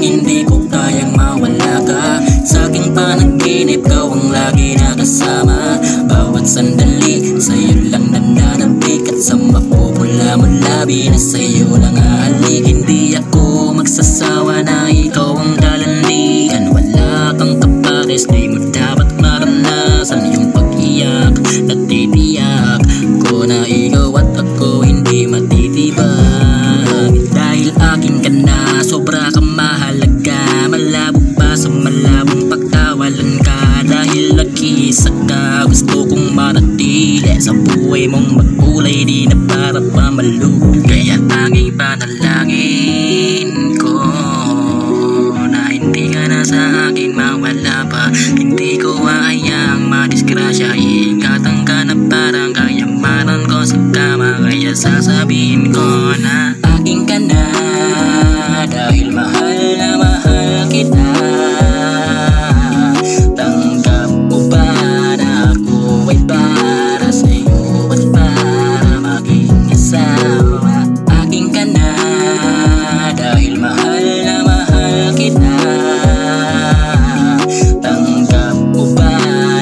hindi ko kayang mawala ka. Sa aking panaginip, ikaw ang lagi nakasama. Bawat sandali, sa'yo lang nananabik. At sa mapupula-mulabi na sa'yo lang ahalik. Hindi ako magsasawa na ikaw ang kalandian. Wala kang kapares, di mo dapat maranasan yung pag-iyak. Natitiyak ko na ikaw at ako hindi matitibag. Dahil akin ka na, sobra kang mahalaga. Malabo pa sa malabong pagkawalan ka. Dahil nag-iisa ka, gusto kong manatili sa buhay mong magkulay, di na para pamalugi. Kaya tanging panalangin ko na hindi ka na sa akin mawala pa. Hindi ko hayaang madisgrasya. Iingatan ka na parang kayamanan ko sa kama. Kaya sasabihin ko na akin ka na, dahil mahal na mahal kita. Tanggap mo ba na ako ay para sa'yo at para maging asawa? Akin ka na, dahil mahal na mahal kita. Tanggap mo ba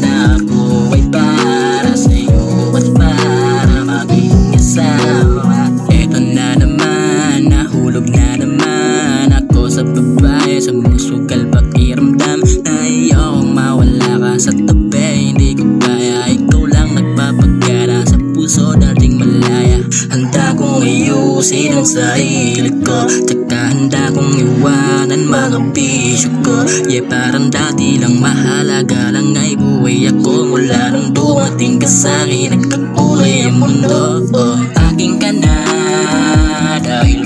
na ako ay para sa'yo at para maging asawa? Eto na naman, nahulog na naman ako sa babae, sumusugal pakiramdam na iyong mawala ka sa tabi. Hindi ko kaya, ikaw lang nagpapagana sa puso dating malaya. Handa kong ayusin ang sarili ko, tsaka handa kong iwanan mga bisyo ko. Yeah, parang dati lang mahalaga lang ay buhay ako. Mula nung dumating ka sa'kin, nagkakulay ang mundo. Akin ka na, dahil